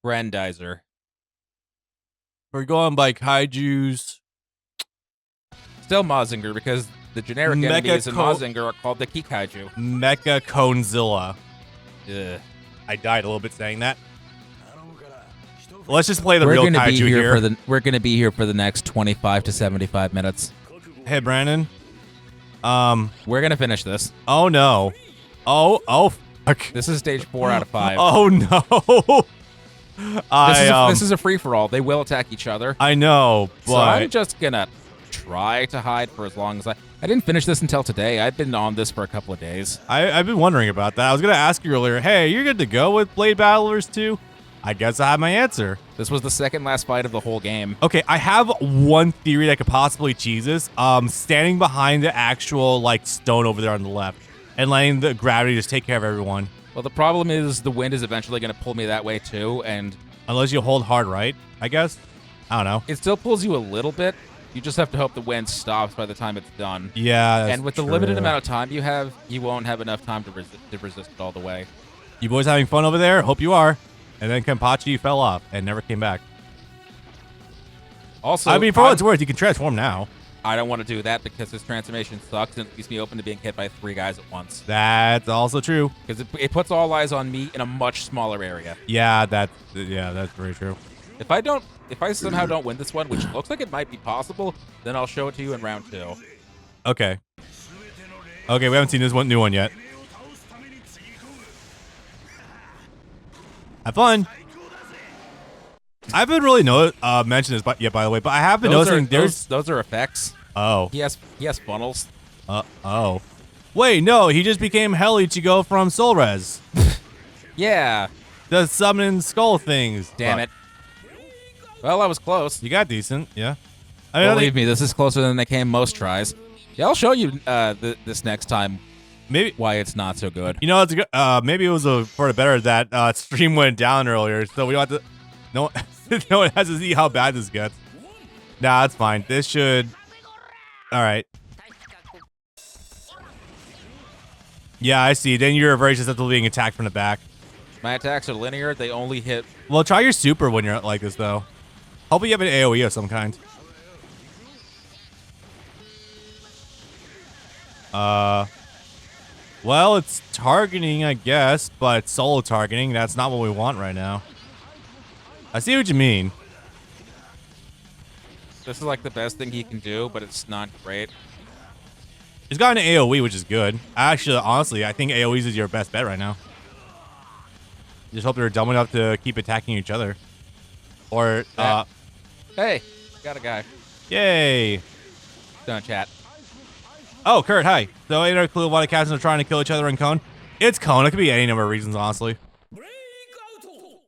Grandizer. We're going by kaijus. Still Mazinger, because the generic enemies in Mazinger are called the Kikaiju. Mecha Conezilla. Ugh. I died a little bit saying that. Let's just play the real kaiju here. We're going to be here for the next 25 to 75 minutes. Hey, Brandon. We're going to finish this. Oh, no. Oh, fuck. This is stage 4 out of 5. Oh, no. This is a free-for-all. They will attack each other. I know, but... So I'm just going to try to hide for as long as I didn't finish this until today. I've been on this for a couple of days. I've been wondering about that. I was going to ask you earlier, hey, you're good to go with Blade Battlers 2? I guess I have my answer. This was the second last fight of the whole game. Okay, I have one theory that could possibly cheese this. Standing behind the actual, like, stone over there on the left and letting the gravity just take care of everyone. Well, the problem is the wind is eventually going to pull me that way, too, and... Unless you hold hard right, I guess? I don't know. It still pulls you a little bit. You just have to hope the wind stops by the time it's done. Yeah, that's And with the limited amount of time you have, you won't have enough time to resist it all the way. You boys having fun over there? Hope you are. And then Kenpachi fell off and never came back. Also, I mean, for what it's worth, you can transform now. I don't want to do that because this transformation sucks and it leaves me open to being hit by 3 guys at once. That's also true. Because it puts all eyes on me in a much smaller area. Yeah, that's very true. If I somehow don't win this one, which looks like it might be possible, then I'll show it to you in round 2. Okay. Okay, we haven't seen this new one yet. Have fun. I haven't really mentioned this yet, by the way, but I have been noticing those are effects. Oh. He has funnels. Oh. Wait, no, he just became Hell Ichigo from Soul Res. Yeah. The summon skull things. Damn it. Well, I was close. You got decent, yeah. Believe me, this is closer than they came most tries. Yeah, I'll show you this next time. Maybe why it's not so good. You know, it's maybe it was for the better that stream went down earlier, so we don't have to. No one has to see how bad this gets. Nah, it's fine. This should. All right. Yeah, I see. Then you're very susceptible to being attacked from the back. My attacks are linear. They only hit. Well, try your super when you're like this, though. Hopefully you have an AoE of some kind. Well, it's targeting, I guess, but solo targeting. That's not what we want right now. I see what you mean. This is like the best thing he can do, but it's not great. He's got an AoE, which is good. Actually, honestly, I think AoEs is your best bet right now. Just hope they're dumb enough to keep attacking each other. Or, Hey, got a guy. Yay. Don't chat. Oh, Kurt, hi. So, ain't no clue why the captains are trying to kill each other in Cone? It's Cone. It could be any number of reasons, honestly.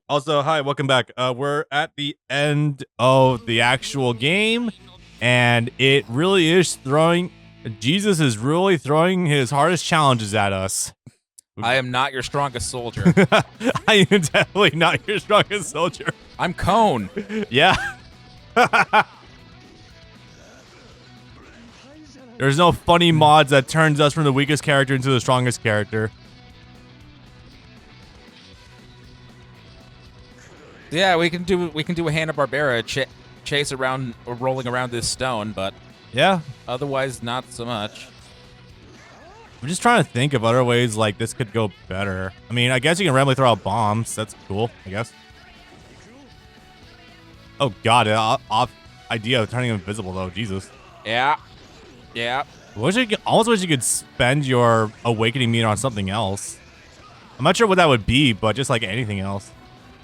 Also, hi, welcome back. We're at the end of the actual game, and it really is throwing... Jesus is really throwing his hardest challenges at us. I am not your strongest soldier. I am definitely not your strongest soldier. I'm Cone. Yeah. There's no funny mods that turns us from the weakest character into the strongest character. Yeah, we can do a Hanna-Barbera chase around or rolling around this stone, but yeah, otherwise not so much. I'm just trying to think of other ways like this could go better. I mean, I guess you can randomly throw out bombs. That's cool, I guess. Oh god, off idea of turning him invisible though. Jesus. Yeah. Yeah. Almost wish you could spend your awakening meter on something else. I'm not sure what that would be, but just like anything else.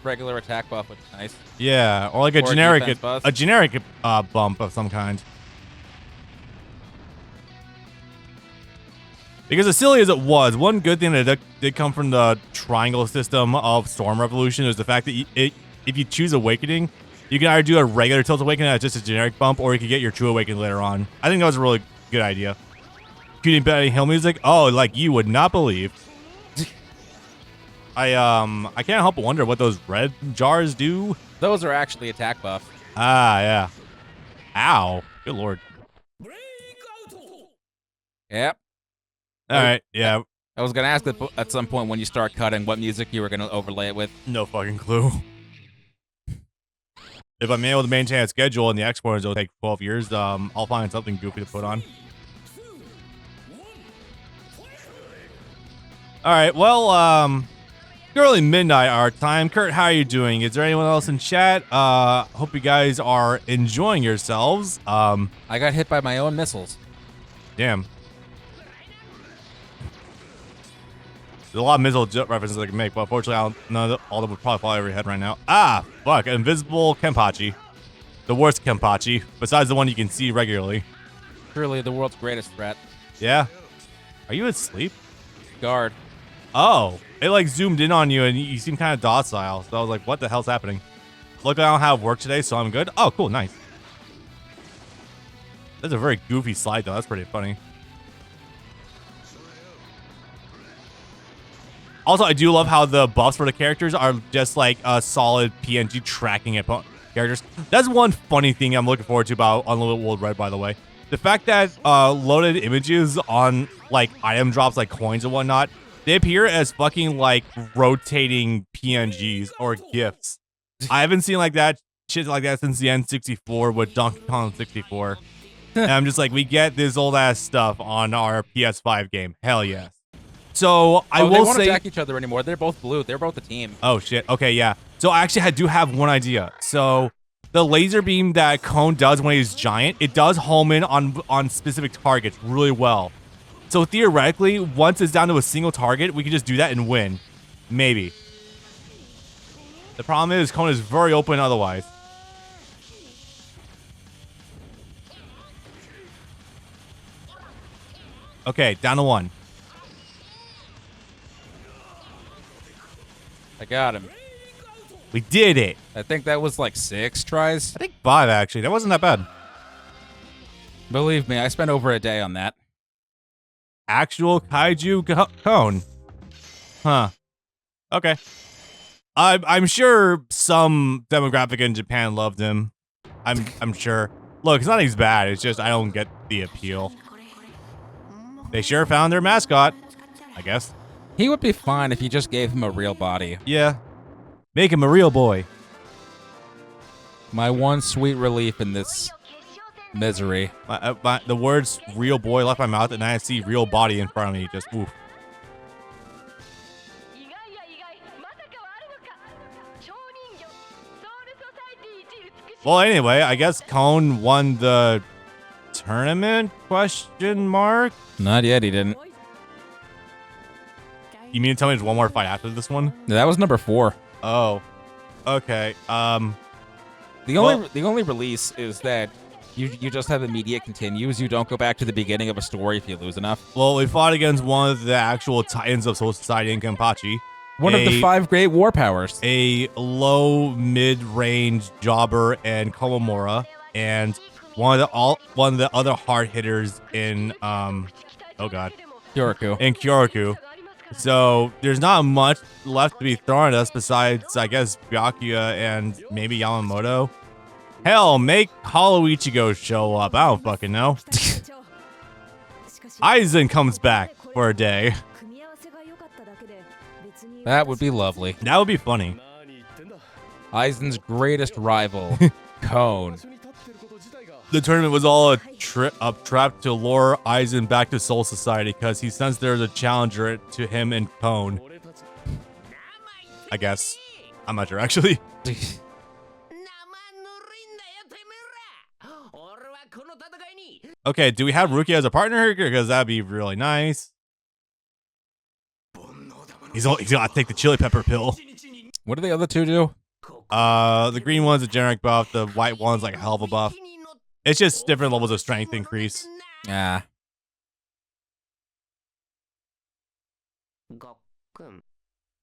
Regular attack buff would be nice. Yeah, or like a generic bump of some kind. Because as silly as it was, one good thing that did come from the triangle system of Storm Revolution is the fact that if you choose Awakening, you can either do a regular Tilt Awakening that's just a generic bump, or you can get your True Awakening later on. I think that was a really good idea. Cutie Betty Hill music? Oh, like you would not believe. I can't help but wonder what those red jars do. Those are actually attack buff. Ah, yeah. Ow. Good lord. Yep. All right, yeah. I was going to ask at some point when you start cutting what music you were going to overlay it with. No fucking clue. if I'm able to maintain a schedule and the exporters will take 12 years, I'll find something goofy to put on. All right, well, early midnight our time. Kurt, how are you doing? Is there anyone else in chat? Hope you guys are enjoying yourselves. I got hit by my own missiles. Damn. There's a lot of missile references I can make, but unfortunately, all of them would probably fly over your head right now. Ah, fuck, invisible Kenpachi. The worst Kenpachi, besides the one you can see regularly. Truly the world's greatest threat. Yeah. Are you asleep? Guard. Oh, it like zoomed in on you and you seem kind of docile. So I was like, what the hell's happening? Look, I don't have work today, so I'm good. Oh, cool, nice. That's a very goofy slide, though. That's pretty funny. Also, I do love how the buffs for the characters are just like a solid PNG tracking at characters. That's one funny thing I'm looking forward to about Unlimited World Red, by the way. The fact that loaded images on like item drops, like coins and whatnot, they appear as fucking like rotating PNGs or GIFs. I haven't seen like that shit like that since the N64 with Donkey Kong 64. And I'm just like, we get this old ass stuff on our PS5 game. Hell yes. So I will they won't say, attack each other anymore. They're both blue. They're both a team. oh shit. Okay, yeah. So I actually do have one idea. So the laser beam that Cone does when he's giant, it does home in on specific targets really well. So theoretically, once it's down to a single target, we can just do that and win. Maybe. The problem is Cone is very open otherwise. Okay, down to one. I got him. We did it. I think that was like 6 tries. I think 5, actually. That wasn't that bad. Believe me, I spent over a day on that. Actual kaiju Cone. Huh. Okay. I'm sure some demographic in Japan loved him. I'm sure. Look, it's not he's bad. It's just I don't get the appeal. They sure found their mascot, I guess. He would be fine if you just gave him a real body. Yeah. Make him a real boy. My one sweet relief in this misery. The words real boy left my mouth and I see real body in front of me. Just oof. Well, anyway, I guess Cone won the tournament, question mark? Not yet, he didn't. You mean to tell me there's one more fight after this one? That was number 4. Oh. Okay. The only release is that you just have immediate continues. You don't go back to the beginning of a story if you lose enough. Well, we fought against one of the actual titans of Soul Society in Kenpachi. One of the 5 great war powers. A low mid-range jobber and Komomora, and one of the other hard hitters in oh god, Kyoraku. In Kyoraku. So there's not much left to be thrown at us besides, I guess, Byakuya and maybe Yamamoto. Hell, make Hollow Ichigo show up. I don't fucking know. Aizen comes back for a day. That would be lovely. That would be funny. Aizen's greatest rival, Cone. The tournament was all a trap to lure Aizen back to Soul Society because he sensed there's a challenger to him and Cone. I guess. I'm not sure, actually. Okay, do we have Rukia as a partner? Because that'd be really nice. He's gotta take the chili pepper pill. What do the other 2 do? The green one's a generic buff. The white one's like a hell of a buff. It's just different levels of strength increase. Yeah.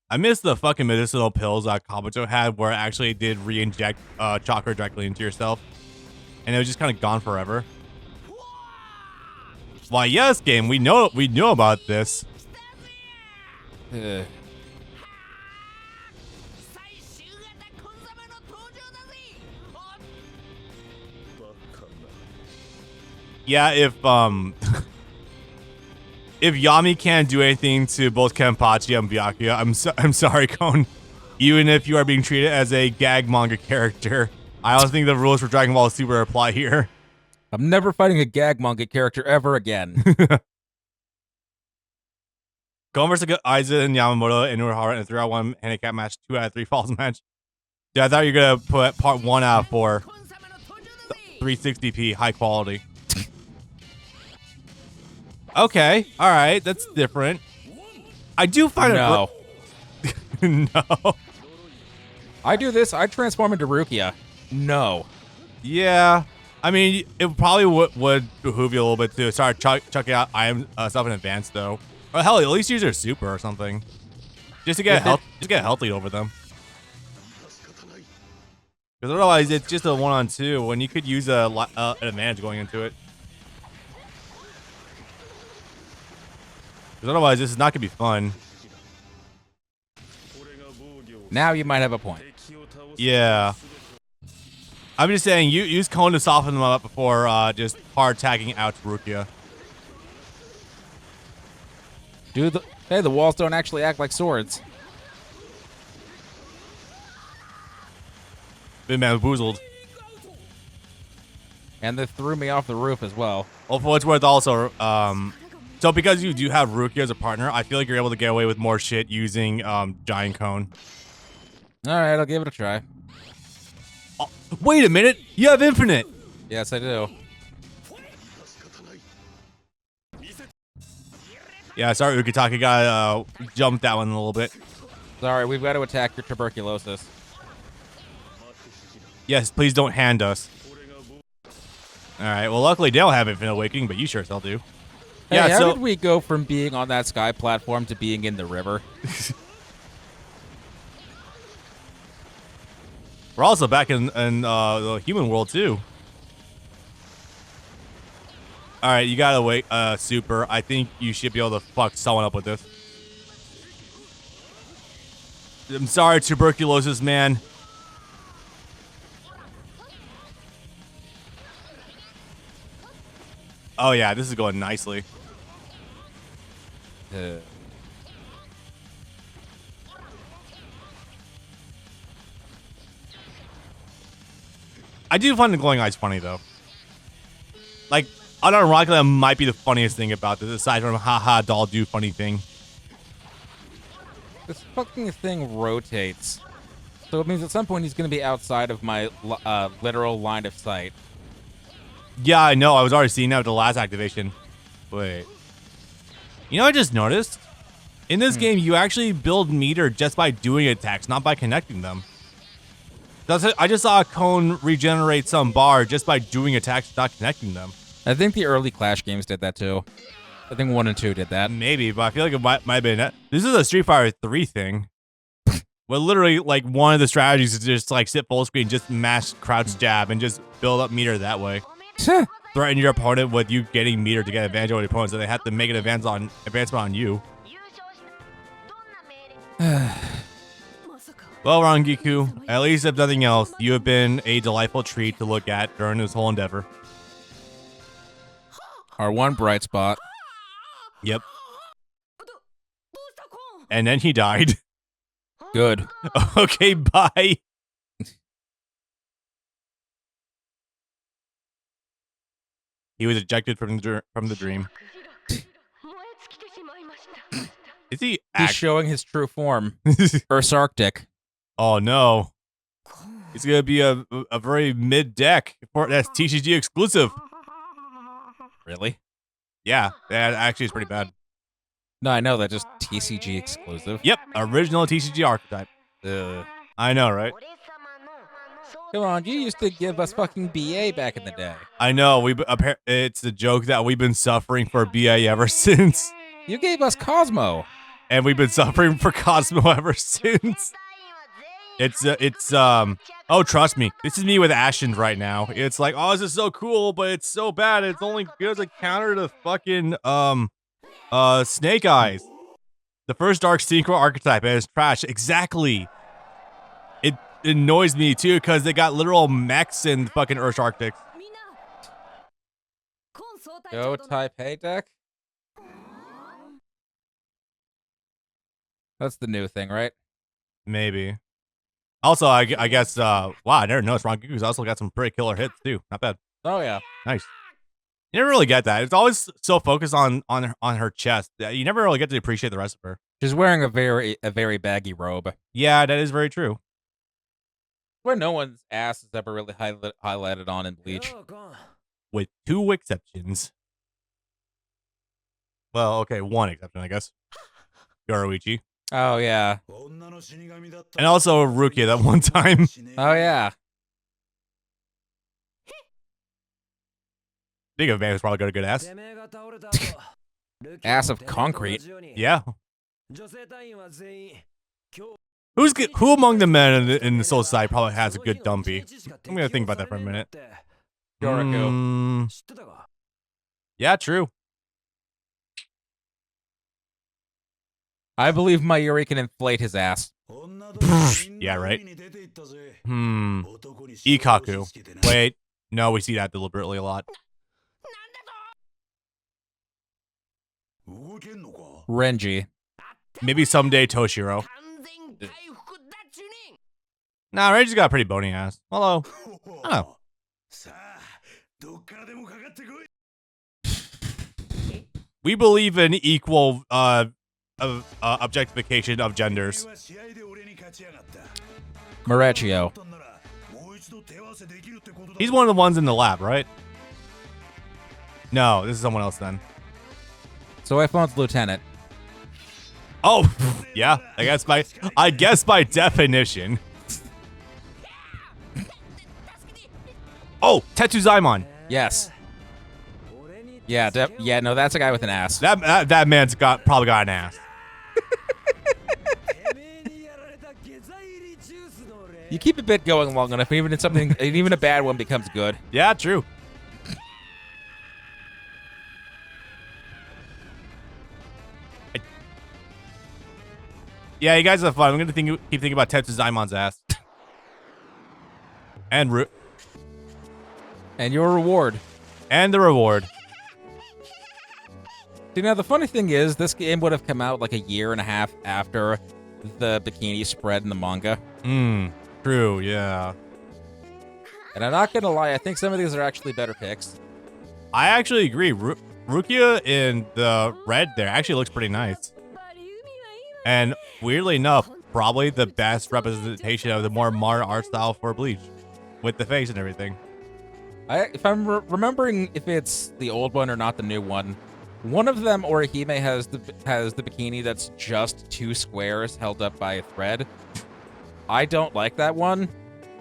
I miss the fucking medicinal pills that Kabuto had where it actually did re-inject chakra directly into yourself. And it was just kind of gone forever. Why, yes, game, we know about this. Yeah, if if Yami can't do anything to both Kenpachi and Byakuya, I'm sorry, Kon. Even if you are being treated as a gag manga character, I don't think the rules for Dragon Ball Super apply here. I'm never fighting a gag manga character ever again. Going versus Aizen and Yamamoto and Urahara in a 3-on-1 handicap match, 2 out of 3 falls match. Dude, I thought you were gonna put part 1 out of 4. 360p, high quality. Okay, all right, that's different. I do find no. it. No. I do this. I transform into Rukia. No. Yeah. I mean, it probably would behoove you a little bit to start chucking out item stuff in advance, though. Or hell, at least use your super or something, just to get healthy over them. Because otherwise, it's just a 1-on-2 when you could use an advantage going into it. Because otherwise, this is not gonna be fun. Now you might have a point. Yeah. I'm just saying, use Cone to soften them up before just hard tagging out to Rukia. Dude, hey, the walls don't actually act like swords. Been bamboozled. And they threw me off the roof as well. Well, for what's worth, also, so because you do have Rukia as a partner, I feel like you're able to get away with more shit using Giant Cone. All right, I'll give it a try. Oh, wait a minute, you have Infinite. Yes, I do. Yeah, sorry, Ukitake got jumped that one a little bit. Sorry, we've got to attack your tuberculosis. Yes, please don't hand us. All right, well, luckily they don't have Infinite Awakening, but you sure as hell do. Hey, Yeah, how so did we go from being on that sky platform to being in the river? we're also back in the human world, too. All right, you gotta wait, Super. I think you should be able to fuck someone up with this. I'm sorry, tuberculosis, man. Oh, yeah, this is going nicely. I do find the glowing eyes funny, though. Like, unironically, that might be the funniest thing about this, aside from haha, doll do funny thing. This fucking thing rotates. So it means at some point he's going to be outside of my literal line of sight. Yeah, I know. I was already seeing that with the last activation. Wait. You know what I just noticed? In this game, you actually build meter just by doing attacks, not by connecting them. I just saw a Cone regenerate some bar just by doing attacks, not connecting them. I think the early Clash games did that too. I think 1 and 2 did that. Maybe, but I feel like it might have been. This is a Street Fighter 3 thing. Where literally, like, one of the strategies is just, like, sit full screen, just mash crouch jab, and just build up meter that way. Threaten your opponent with you getting meter to get advantage over your opponent, so they have to make an advancement on you. Well, Rangiku, at least if nothing else, you have been a delightful treat to look at during this whole endeavor. Our one bright spot. Yep. And then he died. Good. Okay, bye. He was ejected from the dream. Is he? He's showing his true form. Earth's Arctic. Oh no. It's gonna be a very mid deck. That's TCG exclusive. Really? Yeah, that actually is pretty bad. No, I know that. Just TCG exclusive. Yep, original TCG archetype. I know, right? Come on, you used to give us fucking BA back in the day. I know. It's a joke that we've been suffering for BA ever since. You gave us Cosmo. And we've been suffering for Cosmo ever since. Oh, trust me. This is me with Ashen right now. It's like, oh, this is so cool, but it's so bad. It's only good as a counter to fucking, Snake Eyes. The first Dark Synchro archetype, and it's trash. Exactly. It annoys me, too, because they got literal mechs in fucking Earth Arctic. Go type hey deck? That's the new thing, right? Maybe. Also, I guess, wow, I never noticed Rangoku's also got some pretty killer hits, too. Not bad. Oh yeah. Nice. You never really get that. It's always so focused on her chest that you never really get to appreciate the rest of her. She's wearing a very baggy robe. Yeah, that is very true. Where no one's ass is ever really highlighted on in Bleach. With 2 exceptions. Well, okay, 1 exception, I guess. Yoruichi. Oh yeah. And also Rukia that one time. Oh yeah. Speaking of man who's probably got a good ass. Ass of concrete. Yeah. Who among the men in the Soul Society probably has a good dumpy? I'm gonna think about that for a minute. Yoriku. Yeah, true. I believe Mayuri can inflate his ass. Yeah, right. Ikaku. Wait, no, we see that deliberately a lot. Renji. Maybe someday Toshiro. Nah, Renji's got a pretty bony ass. Hello. Oh. We believe in equal objectification of genders. Marechio. He's one of the ones in the lab, right? No, this is someone else then. So iPhone's lieutenant. Oh, yeah. I guess by definition. Oh, Tetsuzaimon. Yes. Yeah, no, that's a guy with an ass. That man's probably got an ass. You keep a bit going long enough, even a bad one becomes good. Yeah, true. Yeah, you guys have fun. I'm gonna keep thinking about Tetsuzaimon's ass. And your reward. And the reward. See, now the funny thing is, this game would have come out like a year and a half after the bikini spread in the manga. True, yeah. And I'm not gonna lie, I think some of these are actually better picks. I actually agree. Rukia in the red there actually looks pretty nice. And weirdly enough, probably the best representation of the more modern art style for Bleach. With the face and everything. If I'm remembering if it's the old one or not the new one, one of them, Orihime, has the bikini that's just 2 squares held up by a thread. I don't like that one.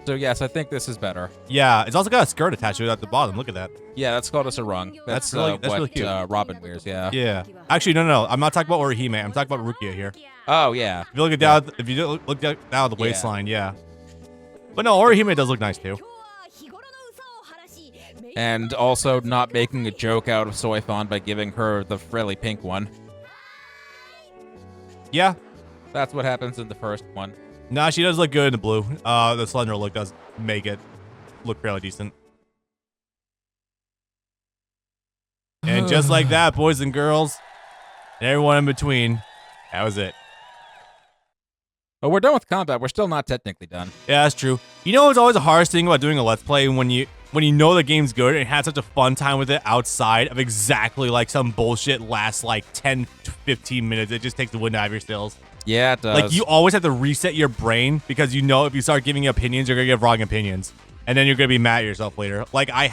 So yes, I think this is better. Yeah, it's also got a skirt attached to it at the bottom. Look at that. Yeah, that's called a sarong. That's really cute. Robin wears, yeah. Yeah. Actually, no. I'm not talking about Orihime. I'm talking about Rukia here. Oh, yeah. If you look down, look down the waistline, yeah. But no, Orihime does look nice too. And also not making a joke out of Soifon by giving her the frilly pink one. Yeah. That's what happens in the first one. Nah, she does look good in the blue. The slender look does make it look fairly decent. And just like that, boys and girls, and everyone in between, that was it. But we're done with combat. We're still not technically done. Yeah, that's true. You know what's always the hardest thing about doing a Let's Play when you know the game's good and had such a fun time with it outside of exactly like some bullshit lasts like 10 to 15 minutes. It just takes the wind out of your sails. Yeah, it does. Like, you always have to reset your brain because you know if you start giving opinions, you're going to give wrong opinions. And then you're going to be mad at yourself later. Like, I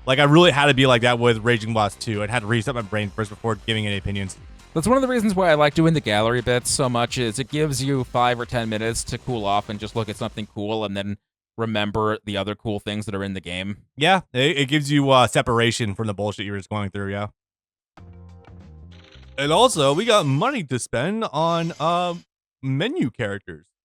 really had to be like that with Raging Blast 2. I had to reset my brain first before giving any opinions. That's one of the reasons why I like doing the gallery bits so much is it gives you 5 or 10 minutes to cool off and just look at something cool and then remember the other cool things that are in the game. Yeah, it gives you separation from the bullshit you were just going through, yeah. And also, we got money to spend on menu characters.